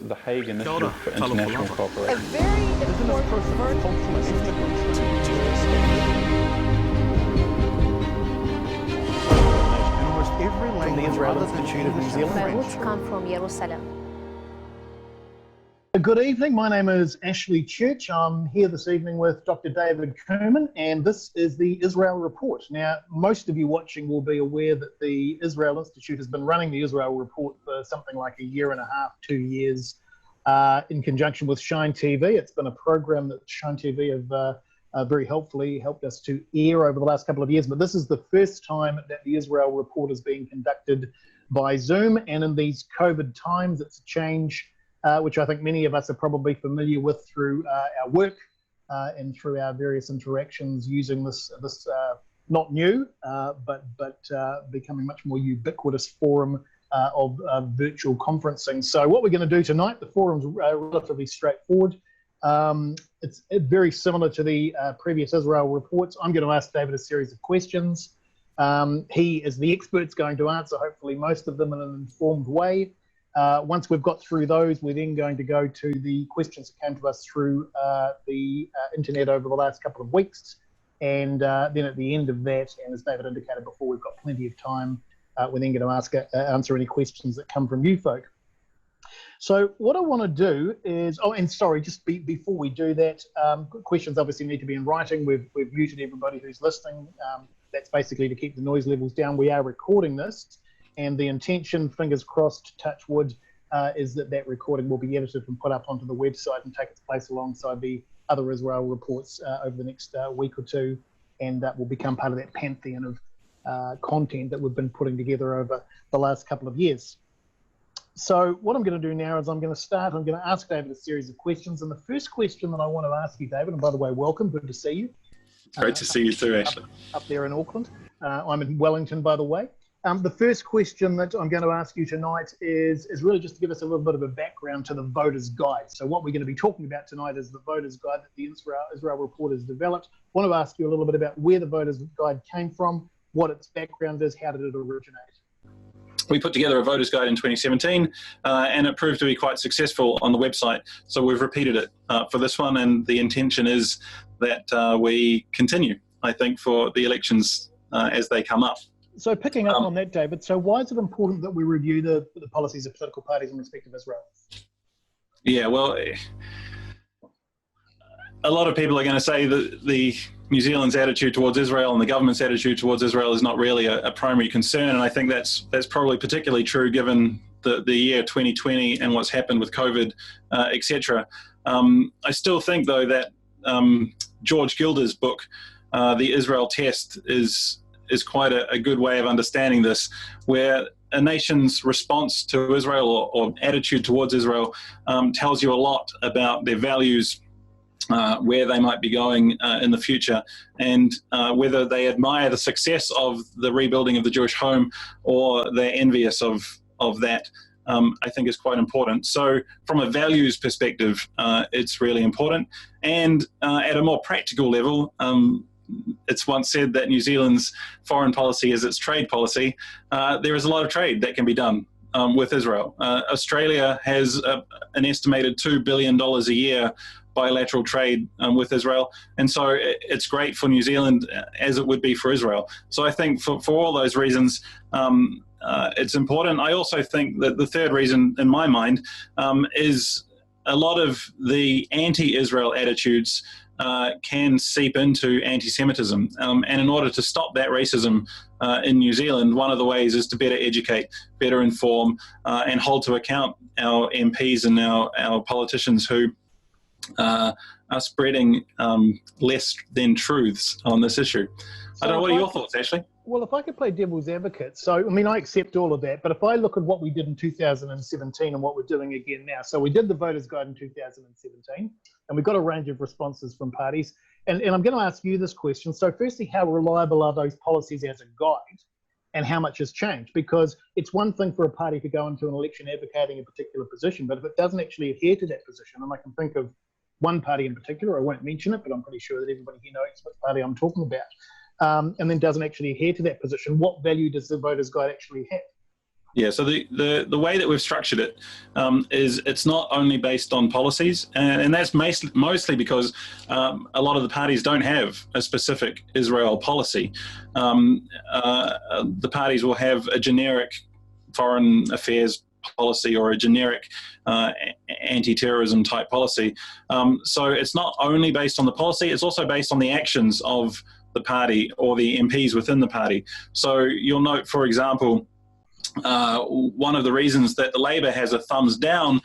the Hague Kia Initiative ora, for talofa International lava. A Cooperation. very important In almost every language the Israel other than Institute of New English and Zealand. My French. roots come from Jerusalem. Good evening. My name is Ashley Church. I'm here this evening with Dr. David Kerman, and this is the Israel Report. Now, most of you watching will be aware that the Israel Institute has been running the Israel Report for something like a year and a half, 2 years, in conjunction with Shine TV. It's been a program that Shine TV have very helpfully helped us to air over the last couple of years, but this is the first time that the Israel Report is being conducted by Zoom, and in these COVID times, it's a change which I think many of us are probably familiar with through our work and through our various interactions using this not new, but becoming much more ubiquitous forum of virtual conferencing. So what we're going to do tonight, the forum's relatively straightforward. It's very similar to the previous Israel reports. I'm going to ask David a series of questions. He, as the expert's, going to answer hopefully most of them in an informed way. Once we've got through those, we're then going to go to the questions that came to us through the internet over the last couple of weeks. And then at the end of that, and as David indicated before, we've got plenty of time. We're then going to answer any questions that come from you folk. So what I want to do is, oh, and sorry, just before we do that, questions obviously need to be in writing. We've muted everybody who's listening. That's basically to keep the noise levels down. We are recording this. And the intention, fingers crossed, touch wood, is that recording will be edited and put up onto the website and take its place alongside the other Israel reports over the next week or two, and that will become part of that pantheon of content that we've been putting together over the last couple of years. So what I'm going to do now is I'm going to ask David a series of questions, and the first question that I want to ask you, David, and by the way, welcome, good to see you. Great to see you too, Ashley. Up there in Auckland. I'm in Wellington, by the way. The first question that I'm going to ask you tonight is really just to give us a little bit of a background to the Voters Guide. So what we're going to be talking about tonight is the Voters Guide that the Israel Report has developed. I want to ask you a little bit about where the Voters Guide came from, what its background is, how did it originate? We put together a Voters Guide in 2017 and it proved to be quite successful on the website. So we've repeated it for this one, and the intention is that we continue, I think, for the elections as they come up. So picking up on that, David, so why is it important that we review the policies of political parties in respect of Israel? Yeah, well, a lot of people are going to say that the New Zealand's attitude towards Israel and the government's attitude towards Israel is not really a primary concern, and I think that's probably particularly true given the year 2020 and what's happened with COVID, etc. I still think, though, that George Gilder's book, The Israel Test, is quite a good way of understanding this, where a nation's response to Israel or attitude towards Israel tells you a lot about their values, where they might be going in the future, and whether they admire the success of the rebuilding of the Jewish home or they're envious of that, I think is quite important. So from a values perspective, it's really important. And at a more practical level, it's once said that New Zealand's foreign policy is its trade policy. There is a lot of trade that can be done with Israel. Australia has an estimated $2 billion a year bilateral trade with Israel, and so it's great for New Zealand as it would be for Israel. So I think for all those reasons, it's important. I also think that the third reason in my mind is a lot of the anti-Israel attitudes can seep into anti-Semitism. And in order to stop that racism in New Zealand, one of the ways is to better educate, better inform, and hold to account our MPs and our politicians who are spreading less than truths on this issue. I don't know, what are your thoughts, Ashley? Well, if I could play devil's advocate, so, I mean, I accept all of that, but if I look at what we did in 2017 and what we're doing again now, so we did the Voters Guide in 2017, and we got a range of responses from parties, and I'm going to ask you this question. So firstly, how reliable are those policies as a guide, and how much has changed? Because it's one thing for a party to go into an election advocating a particular position, but if it doesn't actually adhere to that position, and I can think of one party in particular, I won't mention it, but I'm pretty sure that everybody here knows what party I'm talking about, and then doesn't actually adhere to that position, what value does the Voters Guide actually have? Yeah, so the way that we've structured it is it's not only based on policies, and that's mostly because a lot of the parties don't have a specific Israel policy. The parties will have a generic foreign affairs policy or a generic anti-terrorism type policy. So it's not only based on the policy, it's also based on the actions of the party or the MPs within the party. So you'll note, for example, one of the reasons that the Labour has a thumbs down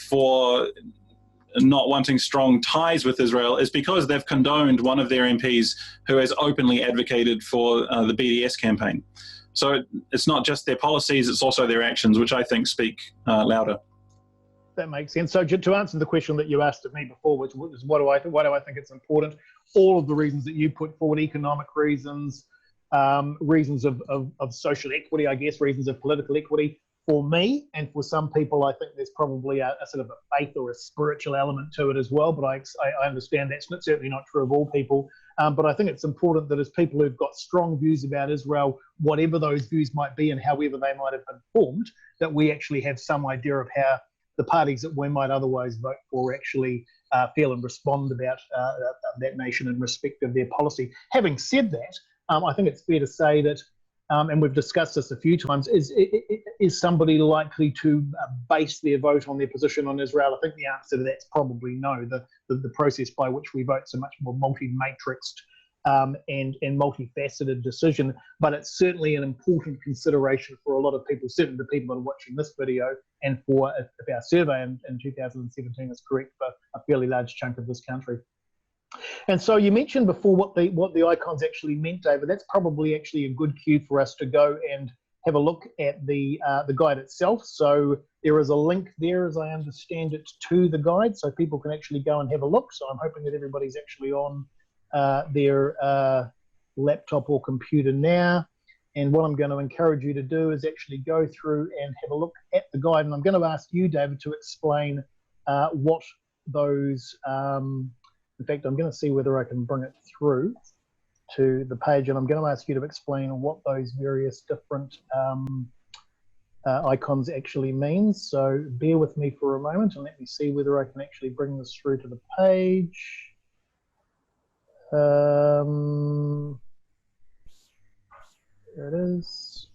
for not wanting strong ties with Israel is because they've condoned one of their MPs who has openly advocated for the BDS campaign. So it's not just their policies, it's also their actions, which I think speak louder. That makes sense. So to answer the question that you asked of me before, which was why do I think it's important? All of the reasons that you put forward, economic reasons, reasons of social equity, I guess, reasons of political equity. For me, and for some people, I think there's probably a sort of a faith or a spiritual element to it as well, but I understand that's certainly not true of all people. But I think it's important that as people who've got strong views about Israel, whatever those views might be and however they might have been formed, that we actually have some idea of how the parties that we might otherwise vote for actually feel and respond about that nation in respect of their policy. Having said that, I think it's fair to say that, and we've discussed this a few times, is somebody likely to base their vote on their position on Israel? I think the answer to that's probably no. The process by which we vote is a much more multi-matrixed and multifaceted decision, but it's certainly an important consideration for a lot of people, certainly the people that are watching this video, and for, if our survey in 2017 is correct, for a fairly large chunk of this country. And so you mentioned before what the icons actually meant, David. That's probably actually a good cue for us to go and have a look at the guide itself. So there is a link there, as I understand it, to the guide, so people can actually go and have a look. So I'm hoping that everybody's actually on their laptop or computer now. And what I'm going to encourage you to do is actually go through and have a look at the guide. And I'm going to ask you, David, to explain what those in fact, I'm going to see whether I can bring it through to the page, and I'm going to ask you to explain what those various different icons actually mean. So bear with me for a moment and let me see whether I can actually bring this through to the page. There it is.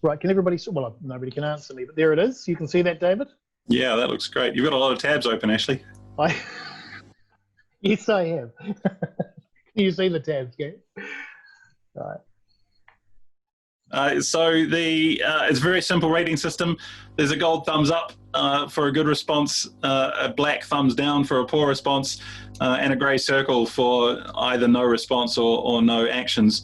Right, can everybody, well, nobody can answer me, but there it is. You can see that, David? Yeah, that looks great. You've got a lot of tabs open, Ashley. Yes, I have. Can you see the tabs, Gary? Right. So it's a very simple rating system. There's a gold thumbs up for a good response, a black thumbs down for a poor response, and a grey circle for either no response or no actions.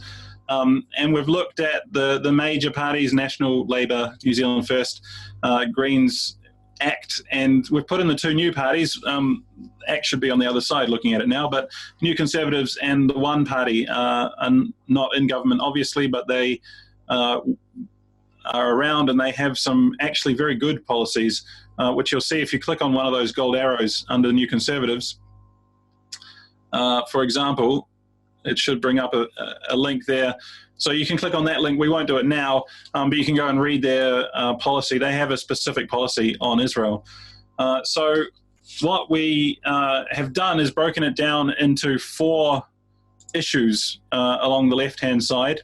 And we've looked at the major parties, National, Labour, New Zealand First, Greens, ACT, and we've put in the two new parties. ACT should be on the other side looking at it now, but New Conservatives and the One Party are not in government, obviously, but they are around and they have some actually very good policies, which you'll see if you click on one of those gold arrows under New Conservatives. For example, it should bring up a link there. So you can click on that link. We won't do it now, but you can go and read their policy. They have a specific policy on Israel. So what we have done is broken it down into 4 issues along the left-hand side.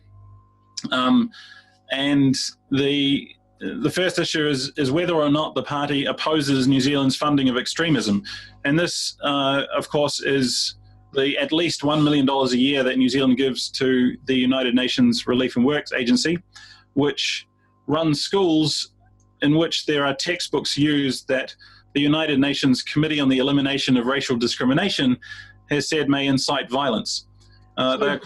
And the first issue is whether or not the party opposes New Zealand's funding of extremism. And this, of course, is the at least $1 million a year that New Zealand gives to the United Nations Relief and Works Agency, which runs schools in which there are textbooks used that the United Nations Committee on the Elimination of Racial Discrimination has said may incite violence. So,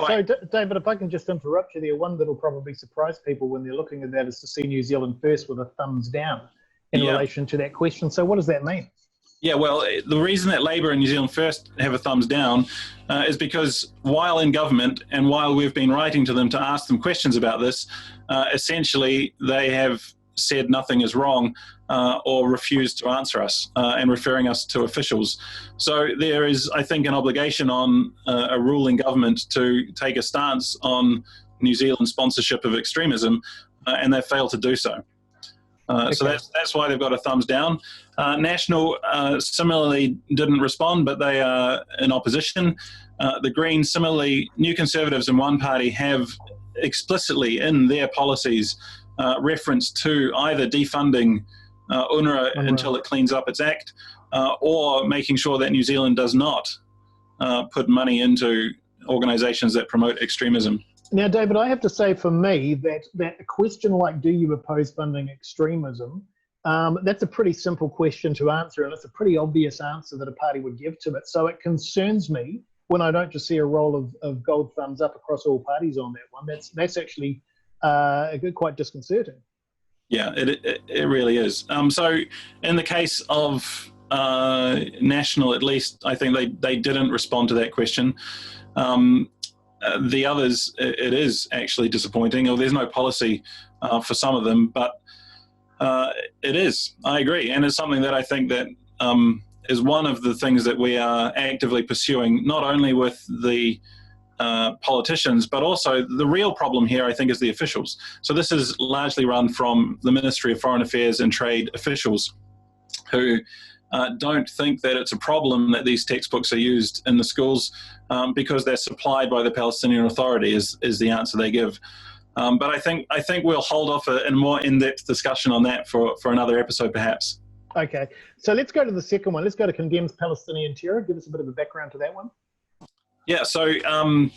David, if I can just interrupt you there, one that'll probably surprise people when they're looking at that is to see New Zealand First with a thumbs down in relation to that question. So what does that mean? Yeah, well, the reason that Labour and New Zealand First have a thumbs down is because while in government and while we've been writing to them to ask them questions about this, essentially they have said nothing is wrong or refused to answer us and referring us to officials. So there is, I think, an obligation on a ruling government to take a stance on New Zealand's sponsorship of extremism, and they've failed to do so. So that's why they've got a thumbs down. National similarly didn't respond, but they are in opposition. The Greens, similarly, New Conservatives in one party have explicitly in their policies reference to either defunding UNRWA until it cleans up its act, or making sure that New Zealand does not put money into organisations that promote extremism. Now, David, I have to say for me that a question like, do you oppose funding extremism, that's a pretty simple question to answer, and it's a pretty obvious answer that a party would give to it. So it concerns me when I don't just see a roll of gold thumbs up across all parties on that one. That's actually quite disconcerting. Yeah, it really is. So in the case of National, at least, I think they didn't respond to that question. The others, it is actually disappointing. Or there's no policy for some of them, but it is. I agree, and it's something that I think that is one of the things that we are actively pursuing, not only with the politicians, but also the real problem here, I think, is the officials. So this is largely run from the Ministry of Foreign Affairs and Trade officials who don't think that it's a problem that these textbooks are used in the schools because they're supplied by the Palestinian Authority is the answer they give. But I think we'll hold off a more in-depth discussion on that for another episode, perhaps. Okay, so let's go to the second one. Let's go to Condemns Palestinian Terror. Give us a bit of a background to that one. Yeah, so the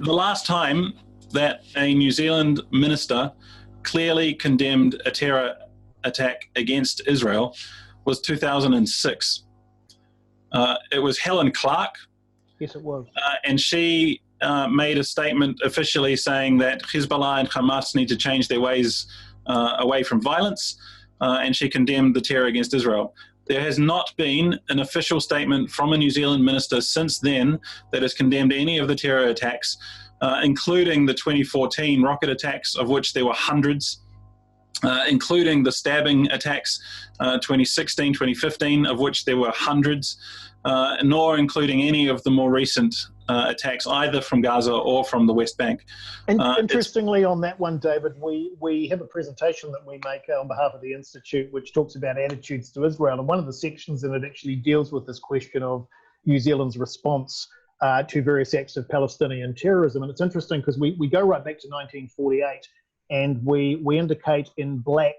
last time that a New Zealand minister clearly condemned a terror attack against Israel was 2006. It was Helen Clark. Yes, it was. And she made a statement officially saying that Hezbollah and Hamas need to change their ways away from violence, and she condemned the terror against Israel. There has not been an official statement from a New Zealand minister since then that has condemned any of the terror attacks, including the 2014 rocket attacks, of which there were hundreds, including the stabbing attacks 2016, 2015, of which there were hundreds, nor including any of the more recent attacks either from Gaza or from the West Bank. And interestingly on that one, David, we have a presentation that we make on behalf of the Institute which talks about attitudes to Israel, and one of the sections in it actually deals with this question of New Zealand's response to various acts of Palestinian terrorism. And it's interesting because we go right back to 1948 and we indicate in black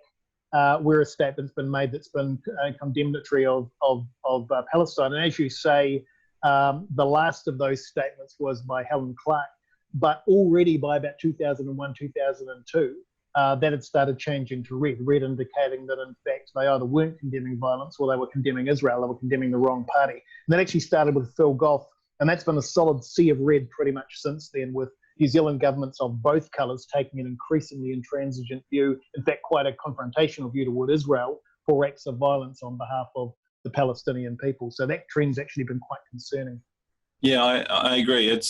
where a statement's been made that's been condemnatory of Palestine. And as you say, the last of those statements was by Helen Clark, but already by about 2001, 2002, that had started changing to red indicating that in fact they either weren't condemning violence or they were condemning Israel, they were condemning the wrong party. And that actually started with Phil Goff, and that's been a solid sea of red pretty much since then, with New Zealand governments of both colours taking an increasingly intransigent view, in fact quite a confrontational view toward Israel for acts of violence on behalf of the Palestinian people. So that trend's actually been quite concerning. Yeah, I agree. It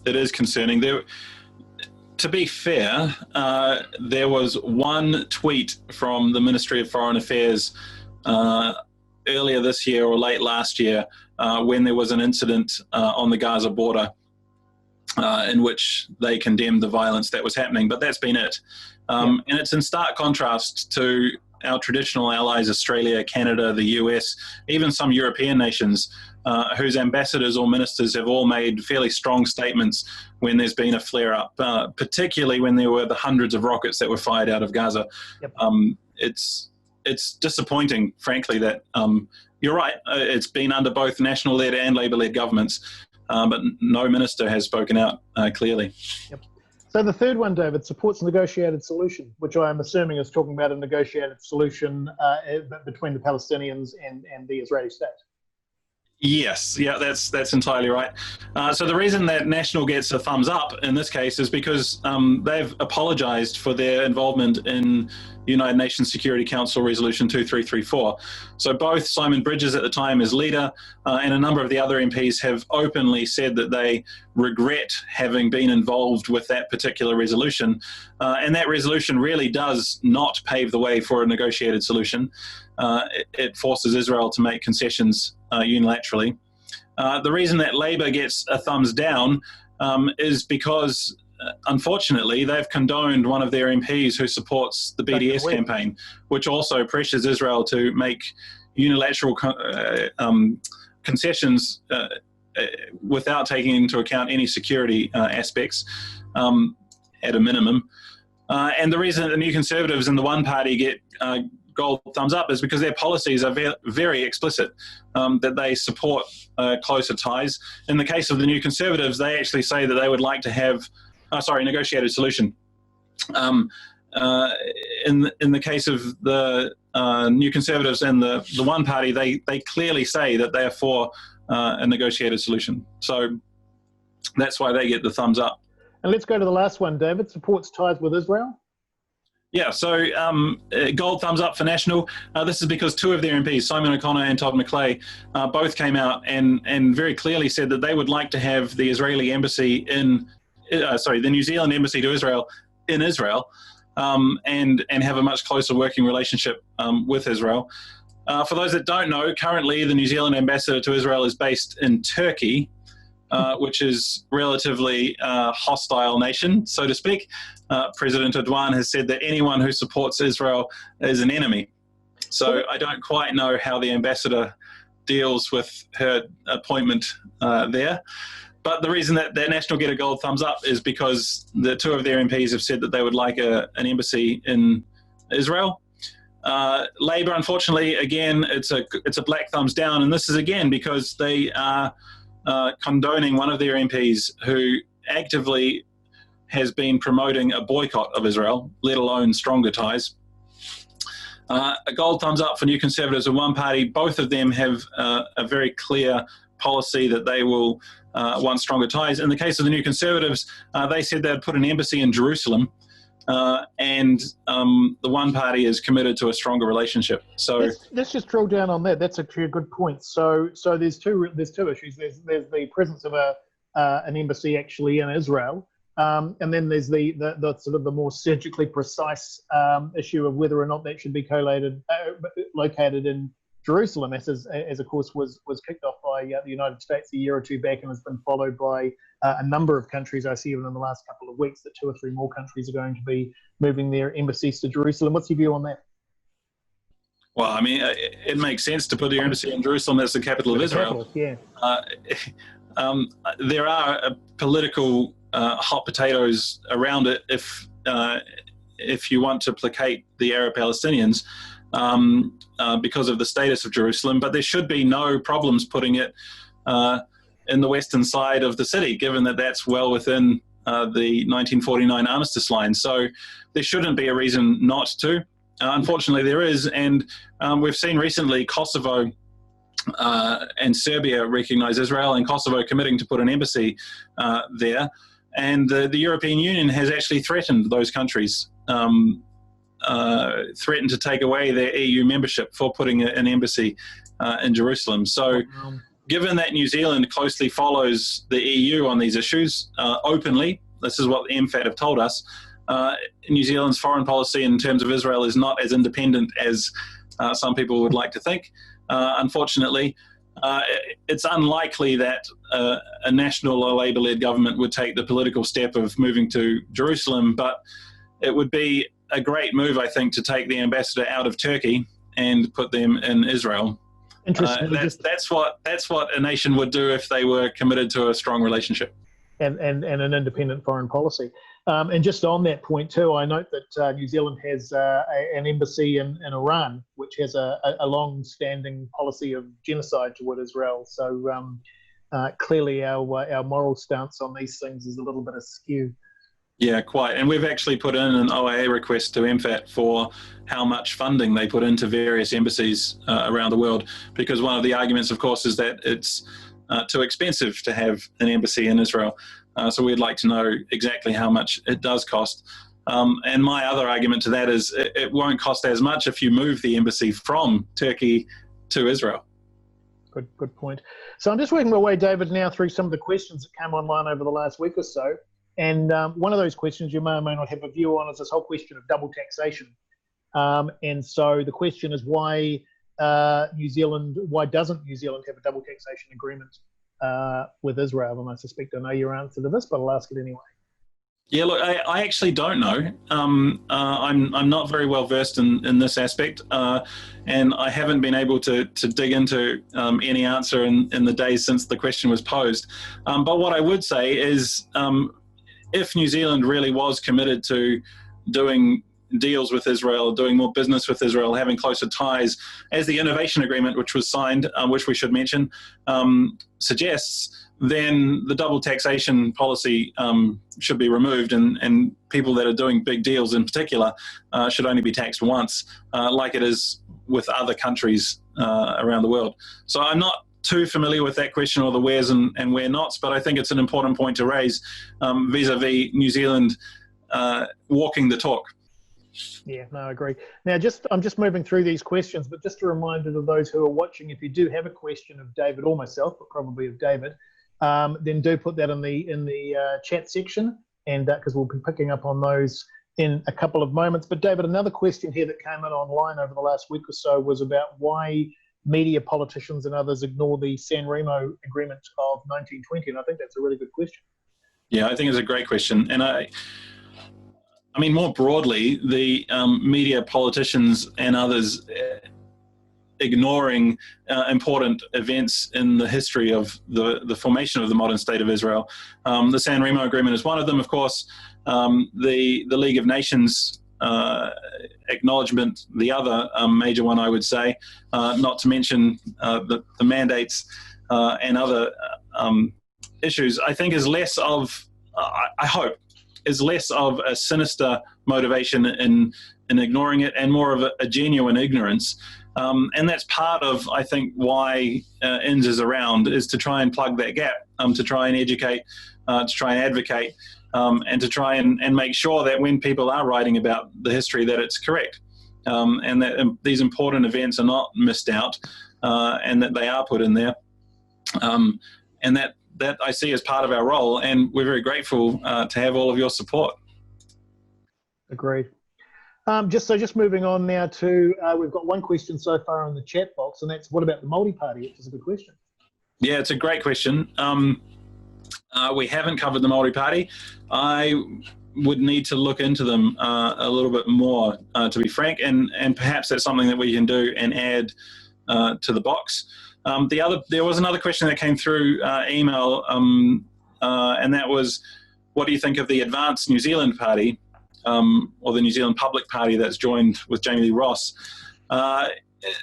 is concerning. To be fair, there was one tweet from the Ministry of Foreign Affairs earlier this year or late last year when there was an incident on the Gaza border in which they condemned the violence that was happening, but that's been it. And it's in stark contrast to our traditional allies, Australia, Canada, the US, even some European nations whose ambassadors or ministers have all made fairly strong statements when there's been a flare-up, particularly when there were the hundreds of rockets that were fired out of Gaza. Yep. It's disappointing, frankly, that you're right, it's been under both national-led and Labour-led governments, but no minister has spoken out clearly. Yep. So the third one, David, supports a negotiated solution, which I'm assuming is talking about a negotiated solution between the Palestinians and the Israeli state. Yes, yeah, that's entirely right. So the reason that National gets a thumbs up in this case is because they've apologised for their involvement in United Nations Security Council Resolution 2334. So both Simon Bridges at the time as leader and a number of the other MPs have openly said that they regret having been involved with that particular resolution. And that resolution really does not pave the way for a negotiated solution. It forces Israel to make concessions unilaterally. The reason that Labour gets a thumbs down is because unfortunately, they've condoned one of their MPs who supports the BDS campaign, which also pressures Israel to make unilateral concessions without taking into account any security aspects at a minimum. And the reason the New Conservatives and the One Party get gold thumbs up is because their policies are very explicit, that they support closer ties. In the case of the New Conservatives, they actually say that they would like to have, negotiated solution. In the case of the New Conservatives and the One Party, they clearly say that they are for a negotiated solution. So that's why they get the thumbs up. And let's go to the last one, David. Supports ties with Israel. Yeah, so gold thumbs up for National. This is because two of their MPs, Simon O'Connor and Todd McClay, both came out and very clearly said that they would like to have the Israeli embassy the New Zealand embassy to Israel in Israel, and have a much closer working relationship with Israel. For those that don't know, currently the New Zealand ambassador to Israel is based in Turkey, which is relatively hostile nation, so to speak. President Erdogan has said that anyone who supports Israel is an enemy. So I don't quite know how the ambassador deals with her appointment there. But the reason that National get a gold thumbs up is because the two of their MPs have said that they would like an embassy in Israel. Labour, unfortunately, again, it's a black thumbs down, and this is again because they are condoning one of their MPs who actively has been promoting a boycott of Israel, let alone stronger ties. A gold thumbs up for New Conservatives and One Party. Both of them have a very clear policy that they will want stronger ties. In the case of the New Conservatives, they said they'd put an embassy in Jerusalem, and the One Party is committed to a stronger relationship. So let's just drill down on that. That's actually a good point. So there's two issues. There's the presence of an embassy actually in Israel, and then there's the sort of the more surgically precise issue of whether or not that should be located in Jerusalem, as of course was kicked off by the United States a year or two back, and has been followed by a number of countries. I see even in the last couple of weeks that 2 or 3 more countries are going to be moving their embassies to Jerusalem. What's your view on that? Well, I mean, it makes sense to put your embassy in Jerusalem as the capital of Israel. Yeah. There are political hot potatoes around it if you want to placate the Arab Palestinians. Because of the status of Jerusalem, but there should be no problems putting it in the western side of the city, given that that's well within the 1949 armistice line. So there shouldn't be a reason not to. Unfortunately, there is, and we've seen recently Kosovo and Serbia recognize Israel, and Kosovo committing to put an embassy there. And the European Union has actually threatened those countries. Threatened to take away their EU membership for putting an embassy in Jerusalem. So given that New Zealand closely follows the EU on these issues openly, this is what the MFAT have told us, New Zealand's foreign policy in terms of Israel is not as independent as some people would like to think. Unfortunately, it's unlikely that a national or Labour-led government would take the political step of moving to Jerusalem, but it would be a great move, I think, to take the ambassador out of Turkey and put them in Israel. Interesting. That's what a nation would do if they were committed to a strong relationship. And an independent foreign policy. And just on that point too, I note that New Zealand has an embassy in Iran, which has a long-standing policy of genocide toward Israel. So clearly our moral stance on these things is a little bit askew. Yeah, quite. And we've actually put in an OIA request to MFAT for how much funding they put into various embassies around the world, because one of the arguments, of course, is that it's too expensive to have an embassy in Israel. So we'd like to know exactly how much it does cost. And my other argument to that is it won't cost as much if you move the embassy from Turkey to Israel. Good point. So I'm just working my way, David, now through some of the questions that came online over the last week or so. And one of those questions you may or may not have a view on is this whole question of double taxation. And so the question is why doesn't New Zealand have a double taxation agreement with Israel? And I suspect I know your answer to this, but I'll ask it anyway. Yeah, look, I actually don't know. I'm not very well versed in this aspect, and I haven't been able to dig into any answer in the days since the question was posed. But what I would say is, if New Zealand really was committed to doing deals with Israel, doing more business with Israel, having closer ties, as the innovation agreement, which was signed, which we should mention, suggests, then the double taxation policy should be removed, and people that are doing big deals in particular should only be taxed once, like it is with other countries around the world. So I'm not too familiar with that question, or the wheres and where nots, but I think it's an important point to raise vis-a-vis New Zealand walking the talk. Yeah, no, I agree. Now, I'm just moving through these questions, but just a reminder to those who are watching, if you do have a question of David or myself, but probably of David, then do put that in the chat section, and because we'll be picking up on those in a couple of moments. But David, another question here that came in online over the last week or so was about why media, politicians, and others ignore the San Remo Agreement of 1920, and I think that's a really good question. Yeah, I think it's a great question, and I mean, more broadly, the media, politicians, and others ignoring important events in the history of the formation of the modern state of Israel. The San Remo Agreement is one of them, of course. The League of Nations acknowledgement, the other major one, I would say, not to mention the mandates and other issues, I think is less of, I hope, is less of a sinister motivation in ignoring it, and more of a genuine ignorance. And that's part of, I think, why INS is around, is to try and plug that gap, to try and educate, to try and advocate, and to try and make sure that when people are writing about the history, that it's correct, and that these important events are not missed out, and that they are put in there. And that I see as part of our role, and we're very grateful to have all of your support. Agreed. Just moving on now to, we've got one question so far in the chat box, and that's, what about the Māori Party? Which is a good question. Yeah, it's a great question. We haven't covered the Māori Party. I would need to look into them a little bit more, to be frank, and perhaps that's something that we can do and add to the box. There was another question that came through email, and that was, what do you think of the Advanced New Zealand Party, or the New Zealand Public Party that's joined with Jamie Lee Ross?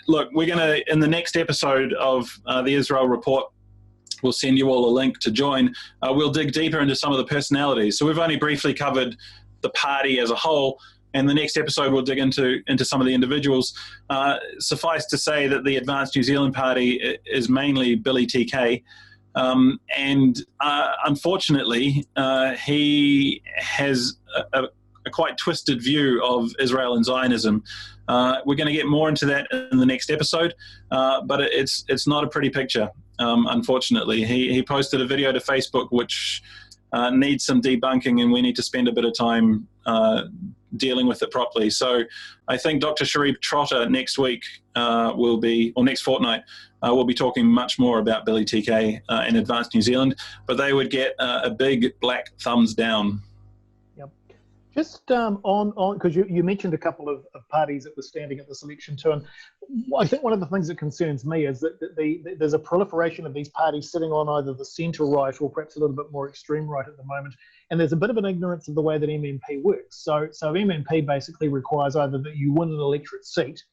Look, we're going to, in the next episode of the Israel Report, we'll send you all a link to join. We'll dig deeper into some of the personalities. So we've only briefly covered the party as a whole, and the next episode we'll dig into some of the individuals. Suffice to say that the Advanced New Zealand Party is mainly Billy TK, and unfortunately he has a quite twisted view of Israel and Zionism. We're going to get more into that in the next episode, but it's not a pretty picture, unfortunately. He posted a video to Facebook which needs some debunking, and we need to spend a bit of time dealing with it properly. So I think Dr. Sharif Trotter next week next fortnight, we'll be talking much more about Billy TK and Advanced New Zealand, but they would get a big black thumbs down. Yep. Just on because you mentioned a couple of parties that were standing at this election too, and I think one of the things that concerns me is that there's a proliferation of these parties sitting on either the centre right or perhaps a little bit more extreme right at the moment, and there's a bit of an ignorance of the way that MMP works. So MMP basically requires either that you win an electorate seat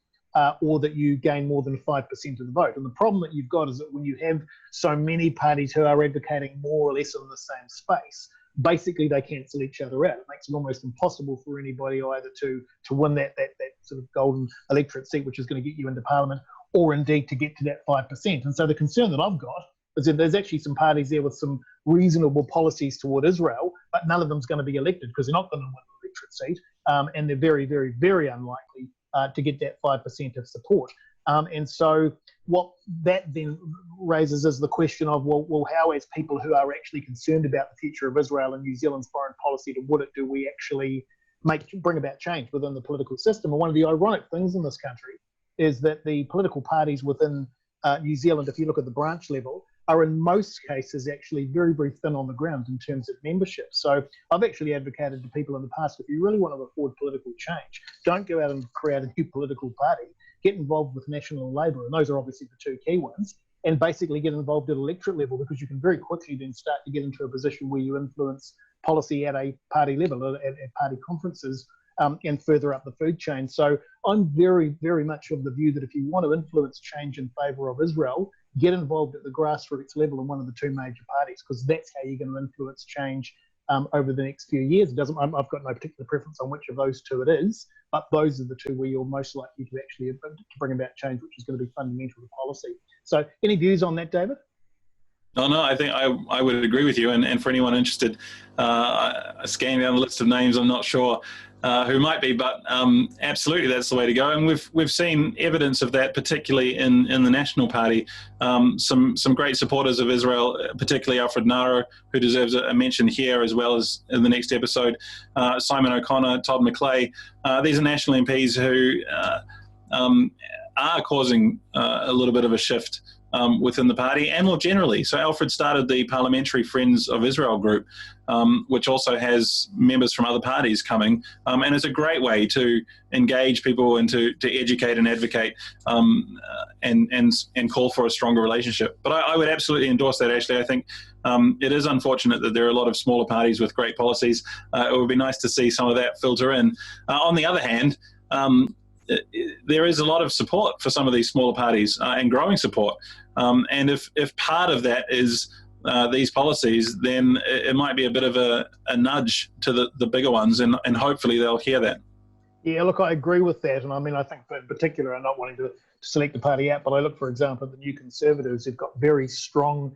or that you gain more than 5% of the vote. And the problem that you've got is that when you have so many parties who are advocating more or less in the same space, basically they cancel each other out. It makes it almost impossible for anybody either to win that sort of golden electorate seat, which is going to get you into Parliament, or indeed to get to that 5%. And so the concern that I've got is that there's actually some parties there with some reasonable policies toward Israel, but none of them's going to be elected because they're not going to win an electorate seat, and they're very, very, very unlikely to get that 5% of support. And so what that then raises is the question of, well, how, as people who are actually concerned about the future of Israel and New Zealand's foreign policy, do we actually bring about change within the political system? And one of the ironic things in this country is that the political parties within New Zealand, if you look at the branch level, are in most cases actually very, very thin on the ground in terms of membership. So I've actually advocated to people in the past, if you really want to afford political change, don't go out and create a new political party. Get involved with National and Labour, and those are obviously the two key ones, and basically get involved at electorate level, because you can very quickly then start to get into a position where you influence policy at a party level, at party conferences, and further up the food chain. So I'm very, very much of the view that if you want to influence change in favour of Israel, get involved at the grassroots level in one of the two major parties, because that's how you're going to influence change over the next few years. I've got no particular preference on which of those two it is, but those are the two where you're most likely to actually bring about change, which is going to be fundamental to policy. So any views on that, David? No, I think I would agree with you. And for anyone interested, scanning down the list of names, I'm not sure who might be, but absolutely that's the way to go. And we've seen evidence of that, particularly in the National Party. Some great supporters of Israel, particularly Alfred Naro, who deserves a mention here as well as in the next episode, Simon O'Connor, Todd McClay. These are national MPs who are causing a little bit of a shift within the party and more generally. So Alfred started the Parliamentary Friends of Israel group, which also has members from other parties coming, and it's a great way to engage people and to educate and advocate and call for a stronger relationship. But I would absolutely endorse that, Ashley. I think it is unfortunate that there are a lot of smaller parties with great policies. It would be nice to see some of that filter in. On the other hand, there is a lot of support for some of these smaller parties and growing support. And if part of that is these policies, then it might be a bit of a nudge to the bigger ones, and hopefully they'll hear that. Yeah, look, I agree with that. And I mean, I think in particular, I'm not wanting to select the party out, but I look, for example, at the New Conservatives who've got very strong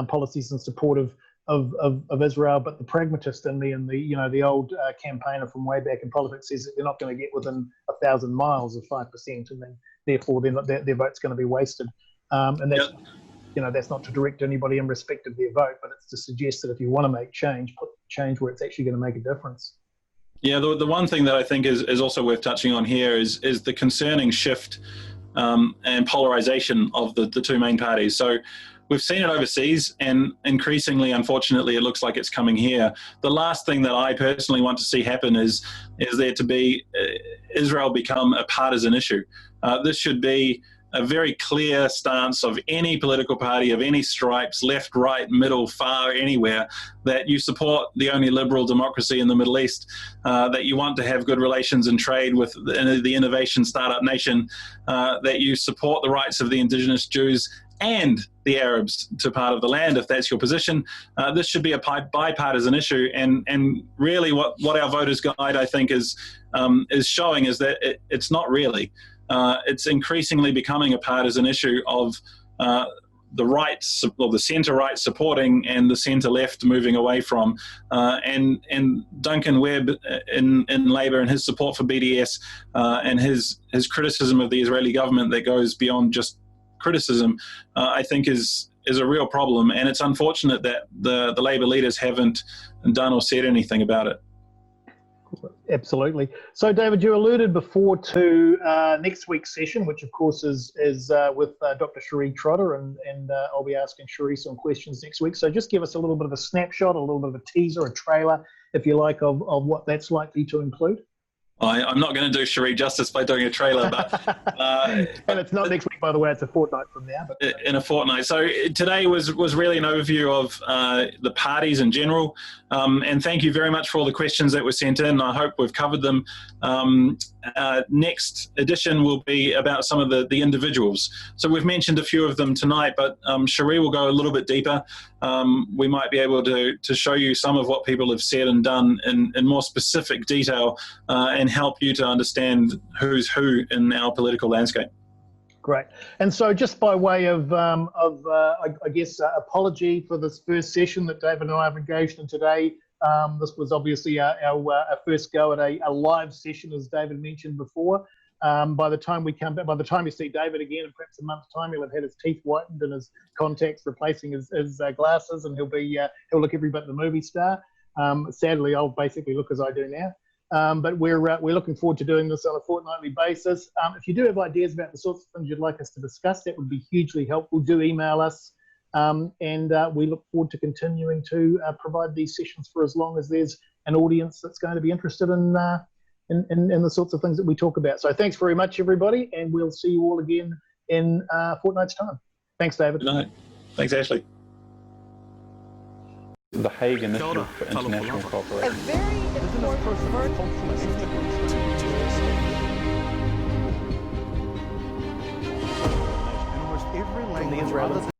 policies in support of Israel, but the pragmatist in me and the old campaigner from way back in politics says that they're not going to get within 1,000 miles of 5%, and then therefore their vote's going to be wasted. And that's that's not to direct anybody in respect of their vote, but it's to suggest that if you want to make change, put change where it's actually going to make a difference. Yeah, the one thing that I think is also worth touching on here is the concerning shift and polarization of the two main parties. So we've seen it overseas, and increasingly, unfortunately, it looks like it's coming here. The last thing that I personally want to see happen is there to be Israel become a partisan issue. This should be a very clear stance of any political party of any stripes, left, right, middle, far, anywhere, that you support the only liberal democracy in the Middle East, that you want to have good relations and trade with the innovation startup nation, that you support the rights of the indigenous Jews and the Arabs to part of the land, if that's your position. This should be a bipartisan issue, and really what our voters' guide, I think, is showing is that it's not really. It's increasingly becoming a partisan issue of the rights, or the centre-right supporting and the centre-left moving away from. And Duncan Webb in Labour and his support for BDS and his criticism of the Israeli government that goes beyond just criticism, I think is a real problem. And it's unfortunate that the Labour leaders haven't done or said anything about it. Absolutely. So, David, you alluded before to next week's session, which of course is with Dr. Cherie Trotter, and I'll be asking Cherie some questions next week. So just give us a little bit of a snapshot, a little bit of a teaser, a trailer, if you like, of what that's likely to include. I'm not going to do Cherie justice by doing a trailer, but and it's not next week, by the way. It's a fortnight from now. But in a fortnight. So today was really an overview of the parties in general, and thank you very much for all the questions that were sent in. I hope we've covered them. Next edition will be about some of the individuals. So we've mentioned a few of them tonight, but Cherie will go a little bit deeper. We might be able to show you some of what people have said and done in more specific detail, and help you to understand who's who in our political landscape. Great. And so just by way of I guess, apology for this first session that David and I have engaged in today. This was obviously our first go at a live session, as David mentioned before. By the time we come back, by the time you see David again in perhaps a month's time, he'll have had his teeth whitened and his contacts replacing his glasses, and he'll look every bit the movie star. Sadly, I'll basically look as I do now. But we're looking forward to doing this on a fortnightly basis. If you do have ideas about the sorts of things you'd like us to discuss, that would be hugely helpful. Do email us and we look forward to continuing to provide these sessions for as long as there's an audience that's going to be interested in the sorts of things that we talk about. So thanks very much, everybody, and we'll see you all again in a fortnight's time. Thanks, David. Good night. Thanks, Ashley. The Hague Initiative for International A Cooperation. very important virtual From the Israeli